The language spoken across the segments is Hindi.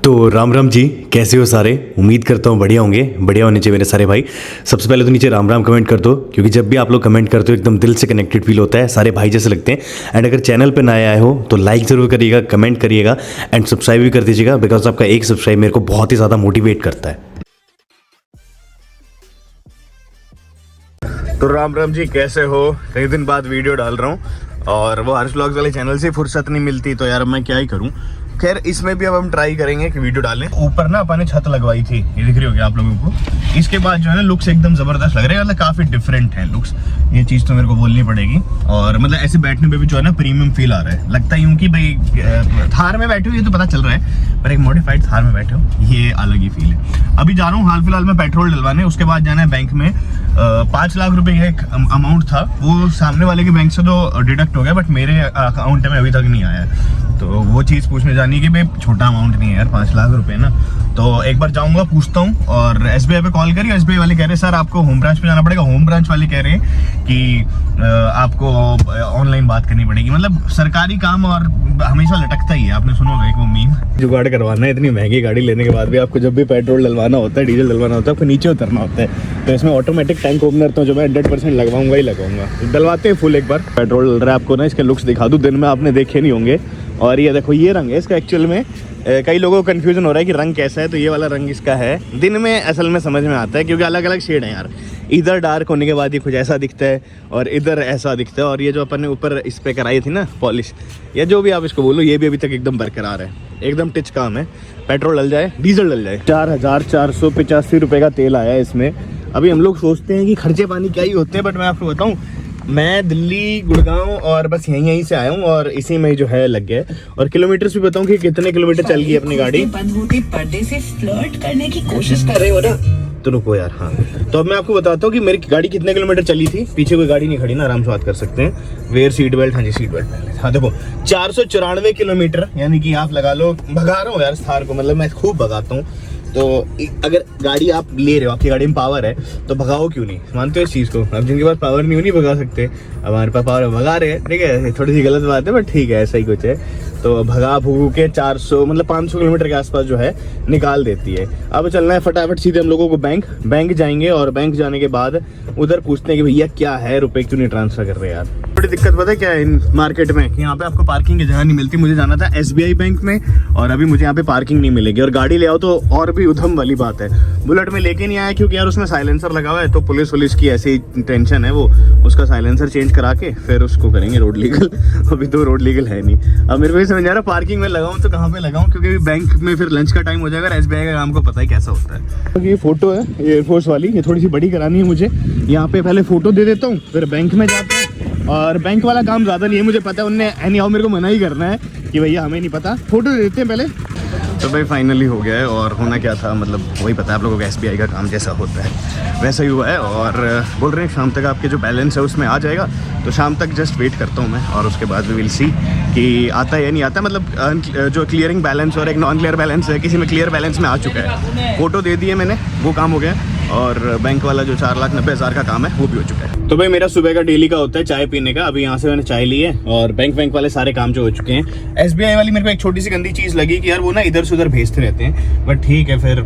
तो राम राम जी, कैसे हो सारे। उम्मीद करता हूँ बढ़िया होंगे। बढ़िया होने चाहिए मेरे सारे भाई। सबसे पहले तो नीचे राम राम कमेंट कर दो, क्योंकि जब भी आप लोग कमेंट करते हो एकदम दिल से कनेक्टेड फील होता है, सारे भाई जैसे लगते हैं। एंड अगर चैनल पे नए आए हो तो लाइक ज़रूर करिएगा, कमेंट करिएगा एंड सब्सक्राइब भी कर दीजिएगा, बिकॉज आपका एक सब्सक्राइब मेरे को बहुत ही ज़्यादा मोटिवेट करता है। तो राम राम जी, कैसे हो। कई दिन बाद वीडियो डाल रहा हूँ और वो हर्ष व्लॉग्स वाले चैनल से फुर्सत नहीं मिलती, तो यार मैं क्या ही करूँ। खैर इसमें भी अब हम ट्राई करेंगे कि वीडियो डालें। ऊपर ना अपन ने छत लगवाई थी, ये दिख रही होगी आप लोगों को। इसके बाद जो है ना लुक्स एकदम जबरदस्त लग रहे हैं, मतलब काफी डिफरेंट है लुक्स। ये चीज तो मेरे को बोलनी पड़ेगी। और मतलब ऐसे बैठने पे भी जो है ना प्रीमियम फील आ रहा है। लगता ही हूँ कि भाई थार में बैठे हो, ये तो पता चल रहा है, पर एक मॉडिफाइड थार में बैठे हो ये अलग ही फील है। अभी जा रहा हूँ हाल फिलहाल में पेट्रोल डलवाने, उसके बाद जाना है बैंक में। 5 लाख रुपए का एक अमाउंट था, वो सामने वाले के बैंक से तो डिडक्ट हो गया, बट मेरे अकाउंट में अभी तक नहीं आया। तो वो चीज़ पूछने जानी है कि भाई छोटा अमाउंट नहीं है यार, 5 लाख रुपए ना। तो एक बार जाऊंगा, पूछता हूँ। और SBI पे कॉल करी, SBI वाले कह रहे सर आपको होम ब्रांच पे जाना पड़ेगा। होम ब्रांच वाले कह रहे हैं कि आपको ऑनलाइन बात करनी पड़ेगी। मतलब सरकारी काम और हमेशा लटकता ही है। आपने सुना होगा एक वो मीम, जुगाड़ करवाना है। इतनी महंगी गाड़ी लेने के बाद भी आपको जब भी पेट्रोल डलवाना होता है, डीजल डलवाना होता है, आपको नीचे उतरना होता है। तो इसमें ऑटोमेटिक टैंक ओपनर तो जो मैं 100% लगवाऊंगा ही लगवाऊंगा। डलवाते हैं फुल एक बार। पेट्रोल डल रहा है, आपको ना इसके लुक्स दिखा दूँ, दिन में आपने देखे नहीं होंगे। और ये देखो, ये रंग है इसका। एक्चुअल में कई लोगों को कन्फ्यूजन हो रहा है कि रंग कैसा है, तो ये वाला रंग इसका है। दिन में असल में समझ में आता है, क्योंकि अलग अलग शेड है यार। इधर डार्क होने के बाद ये कुछ ऐसा दिखता है और इधर ऐसा दिखता है। और ये जो अपन ने ऊपर इस पे कराई थी ना पॉलिश, या जो भी आप इसको बोलो, ये भी अभी तक एकदम बरकरार है। एकदम टिच काम है। पेट्रोल डल जाए, डीजल डल जाए। 4485 रुपये का तेल आया है इसमें। अभी हम लोग सोचते हैं कि खर्चे पानी क्या ही होते हैं, बट मैं आपको बताऊं, मैं दिल्ली, गुड़गांव और बस यहीं से आया हूँ और इसी में जो है लग गया। और किलोमीटर्स भी बताऊँ कि कितने किलोमीटर चल गई अपनी गाड़ी। बंद होते पर्दे से फ्लर्ट करने की कोशिश कर रहे हो ना। तो रुको यार, हाँ तो अब मैं आपको बताता हूँ कि मेरी गाड़ी कितने किलोमीटर चली थी। पीछे कोई गाड़ी नहीं खड़ी ना, आराम से बात कर सकते हैं। वेयर सीट बेल्ट, हाँ जी सीट बेल्ट। हाँ देखो 494 किलोमीटर, यानी कि आप लगा लो, भगा रहा हूँ यार थार को। मतलब मैं खूब भगाता हूँ। तो अगर गाड़ी आप ले रहे हो, आपकी गाड़ी में पावर है, तो भगाओ क्यों नहीं। मानते हो इस चीज़ को। अब जिनके पास पावर नहीं, वो नहीं भगा सकते। अब हमारे पास पावर भगा रहे हैं, ठीक है, थोड़ी सी गलत बात है, बट ठीक है, ऐसा ही कुछ है। तो भगा भूगू के 400 मतलब 500 किलोमीटर के आसपास जो है निकाल देती है। अब चलना है फटाफट सीधे हम लोगों को बैंक जाएंगे। और बैंक जाने के बाद उधर पूछते हैं कि भैया क्या है, रुपए क्यों नहीं ट्रांसफर कर रहे यार। बड़ी दिक्कत पता है क्या है इन मार्केट में, कि यहाँ पे आपको पार्किंग की जगह नहीं मिलती। मुझे जाना था SBI बैंक में और अभी मुझे यहाँ पे पार्किंग नहीं मिलेगी। और गाड़ी ले आओ तो और भी उधम वाली बात है। बुलेट में लेके नहीं आया, क्योंकि यार उसमें साइलेंसर लगा हुआ है। तो पुलिस की ऐसी टेंशन है, वो उसका साइलेंसर चेंज करा के फिर उसको करेंगे रोड लीगल। अभी तो रोड लीगल है नहीं। अब मेरे को समझ आ रहा पार्किंग में लगाऊं तो कहाँ पे लगाऊं, क्योंकि बैंक में फिर लंच का टाइम हो जाएगा। SBI का काम को पता ही कैसा होता है। तो ये फोटो है एयरफोर्स वाली, ये थोड़ी सी बड़ी करानी है मुझे। यहाँ पे पहले फोटो दे देता हूँ, फिर बैंक में जाता हूँ। और बैंक वाला काम ज़्यादा नहीं है, मुझे पता है। उनने एनी हाउ मेरे को मना ही करना है कि भैया हमें नहीं पता, फोटो दे देते हैं पहले। तो भाई फाइनली हो गया है। और होना क्या था, मतलब वही पता है आप लोगों को, SBI का काम जैसा होता है वैसा ही हुआ है। और बोल रहे हैं शाम तक आपके जो बैलेंस है उसमें आ जाएगा। तो शाम तक जस्ट वेट करता हूँ मैं, और उसके बाद वी विल सी कि आता है या नहीं आता। मतलब जो क्लियरिंग बैलेंस और एक नॉन क्लियर बैलेंस है, किसी में क्लियर बैलेंस में आ चुका है। फ़ोटो दे दिए मैंने, वो काम हो गया। और बैंक वाला जो 4,90,000 का काम है वो भी हो चुका है। तो भाई मेरा सुबह का डेली का होता है चाय पीने का। अभी यहाँ से मैंने चाय ली है और बैंक वाले सारे काम जो हो चुके हैं। SBI वाली मेरे को एक छोटी सी गंदी चीज़ लगी कि यार वो ना इधर से उधर भेजते रहते हैं, बट ठीक है। फिर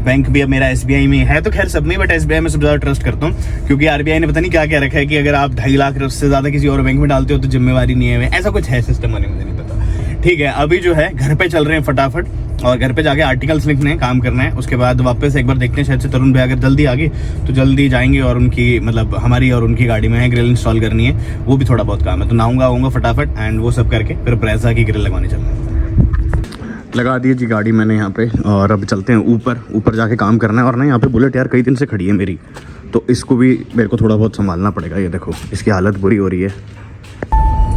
बैंक भी अब मेरा SBI में है, तो खैर सब में, बट SBI में सबसे ज़्यादा ट्रस्ट करता हूँ, क्योंकि RBI ने पता नहीं क्या क्या रखा है कि अगर आप 2.5 लाख से ज़्यादा किसी और बैंक में डालते हो तो जिम्मेवारी नहीं है। ऐसा कुछ है सिस्टम, मुझे नहीं पता। ठीक है, अभी जो है घर पे चल रहे हैं फटाफट, और घर पे जाके आर्टिकल्स लिखने हैं, काम करना है। उसके बाद वापस एक बार देखते हैं, शायद से तरुण भाई अगर जल्दी आ गए तो जल्दी जाएंगे। और उनकी मतलब हमारी और उनकी गाड़ी में है ग्रिल इंस्टॉल करनी है, वो भी थोड़ा बहुत काम है। तो नहाऊंगा फटाफट एंड वो सब करके फिर ब्रेजा की ग्रिल लगवाने चलना है। लगा दी जी गाड़ी मैंने यहाँ पे, और अब चलते हैं ऊपर जाके काम करना है। और ना यहाँ पे बुलेट यार कई दिन से खड़ी है मेरी, तो इसको भी मेरे को थोड़ा बहुत संभालना पड़ेगा। ये देखो इसकी हालत बुरी हो रही है।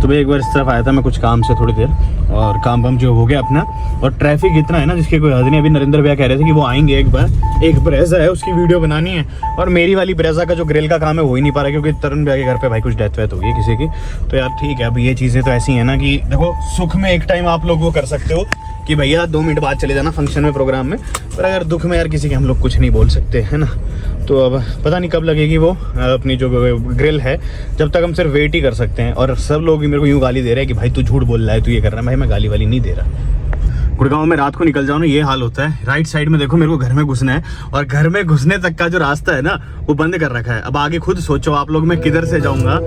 तो भाई एक बार इस तरफ आया था मैं कुछ काम से थोड़ी देर, और काम बम जो हो गया अपना। और ट्रैफिक इतना है ना जिसके कोई हद नहीं। अभी नरेंद्र भैया कह रहे थे कि वो आएंगे एक बार, एक ब्रेजा है उसकी वीडियो बनानी है। और मेरी वाली ब्रेजा का जो ग्रिल का काम है हो ही नहीं पा रहा, क्योंकि तरुण भैया के घर पे भाई कुछ डेथ वेथ हो गई किसी की। तो यार ठीक है, अब ये चीज़ें तो ऐसी है ना कि देखो, सुख में एक टाइम आप लोग वो कर सकते हो कि भैया 2 मिनट बाद चले जाना फंक्शन में, प्रोग्राम में। पर अगर दुख में यार किसी के हम लोग कुछ नहीं बोल सकते, है ना। तो अब पता नहीं कब लगेगी वो अपनी जो ग्रिल है, जब तक हम सिर्फ वेट ही कर सकते हैं। और सब लोग मेरे को यूँ गाली दे रहे हैं कि भाई तू झूठ बोल रहा है, तू ये कर रहा है। भाई मैं गाली वाली नहीं दे रहा। गुड़गांव में रात को निकल जाओ ना ये हाल होता है। राइट साइड में देखो मेरे को घर में घुसना है और घर में घुसने तक का जो रास्ता है ना वो बंद कर रखा है। अब आगे खुद सोचो आप लोग मैं किधर से जाऊंगा,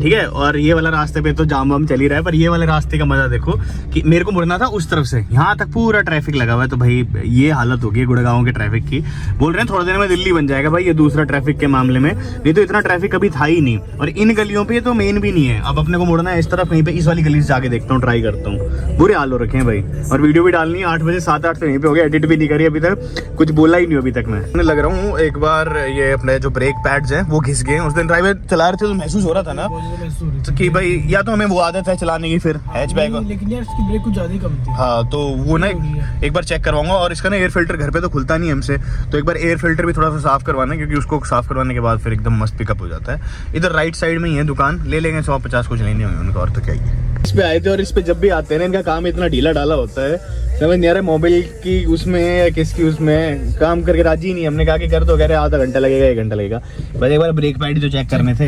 ठीक है। और ये वाला रास्ते पे तो जाम वाम चल ही रहा है, पर ये वाले रास्ते का मजा देखो कि मेरे को मुड़ना था उस तरफ से, यहाँ तक पूरा ट्रैफिक लगा हुआ है। तो भाई ये हालत होगी गुड़गांव के ट्रैफिक की। बोल रहे हैं थोड़े दिन में दिल्ली बन जाएगा भाई ये दूसरा ट्रैफिक के मामले में, नहीं तो इतना ट्रैफिक कभी था ही नहीं। और इन गलियों पे तो मेन भी नहीं है। अब अपने को मुड़ना है इस तरफ, कहीं पे इस वाली गली से जाके देखता हूँ, ट्राई करता हूँ। बुरे हाल हो रखे हैं भाई। और वीडियो भी डालनी है 8 बजे, 7-8 से यहीं पे हो गया, एडिट भी नहीं करी अभी तक, कुछ बोला ही नहीं अभी तक। मैं लग रहा हूँ एक बार ये अपने जो ब्रेक पैड्स हैं वो घिस गए। उस दिन ड्राइवर चला रहे थे तो महसूस हो रहा था ना तो कि भाई या तो हमें वो आदत है चलाने की फिर हैचबैक, लेकिन यार इसकी ब्रेक कुछ ज्यादा ही कम थी। हाँ तो वो ना एक बार चेक करवाऊंगा। और इसका ना एयर फिल्टर घर पे तो खुलता नहीं हमसे, तो एक बार एयर फिल्टर भी थोड़ा सा साफ करवाना है, क्योंकि उसको साफ करवाने के बाद फिर एकदम मस्त पिकअप हो जाता है। इधर राइट साइड में ही है दुकान, ले लेंगे 150 कुछ लेने होंगे उनका, और तो क्या ही है। इस पे आए थे और इस पे जब भी आते हैं ना इनका काम इतना ढीला डाला होता है, समझ नहीं आ रहा मोबाइल की उसमें या किसकी उसमें काम करके राजी नहीं। हमने कहा कि कर दो, कह रहे आधा घंटा लगेगा 1 घंटा लगेगा। बस एक बार ब्रेक पैड जो चेक करने थे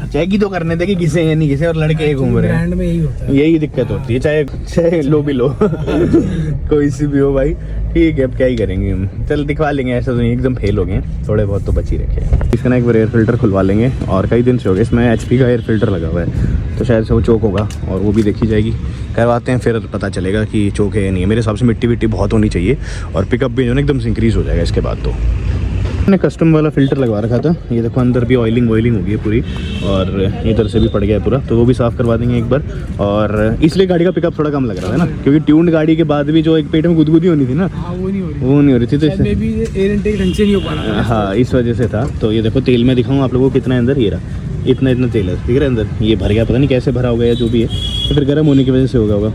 चेक ही तो करने थे कि घिसे या नहीं घिसे, और लड़के एक घूम रहे हैं। ब्रांड में यही होता है, यही दिक्कत होती है, चाहे लो भी लो कोई सी भी हो भाई। ठीक है अब क्या ही करेंगे हम, चल दिखवा लेंगे। ऐसा तो नहीं एकदम फेल हो गए, थोड़े बहुत तो बच ही रखे। इसका ना एक बार एयर फिल्टर खुलवा लेंगे। और कई दिन से हो गए इसमें HP का एयर फिल्टर लगा हुआ है, तो शायद से वो चोक होगा और वो भी देखी जाएगी, करवाते हैं फिर पता चलेगा कि चोक है या नहीं है। मेरे हिसाब से मिट्टी विट्टी बहुत होनी चाहिए और पिकअप भी जो है एकदम से इंक्रीज हो जाएगा इसके बाद। तो मैंने कस्टम वाला फिल्टर लगवा रखा था, ये देखो अंदर भी ऑयलिंग वॉइलिंग हो गई है पूरी, और इधर से भी पड़ गया है पूरा, तो वो भी साफ़ करवा देंगे एक बार। और इसलिए गाड़ी का पिकअप थोड़ा कम लग रहा है ना, क्योंकि ट्यून्ड गाड़ी के बाद भी जो एक पेट में गुदगुदी होनी थी ना, वो नहीं हो रही थी, तो इसमें भी एयर इनटेक ढंग से नहीं हो पा रहा। हाँ इस वजह से था। तो ये देखो तेल में दिखाऊँ आप लोगों को कितना अंदर, ये रहा इतना तेल है, ठीक है अंदर ये भर गया, पता नहीं कैसे भरा होगा या जो भी है, तो फिर गर्म होने की वजह से होगा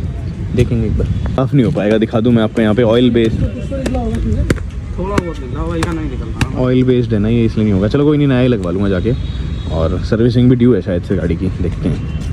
देखेंगे एक बार। साफ नहीं हो पाएगा, दिखा दूँ मैं आपको। यहाँ पे ऑयल बेस्ड ऑयल बेस्ड है ना ये, इसलिए नहीं होगा। चलो कोई नहीं, नया ही लगवा लूँगा जाके। और सर्विसिंग भी ड्यू है शायद से गाड़ी की, देखते हैं।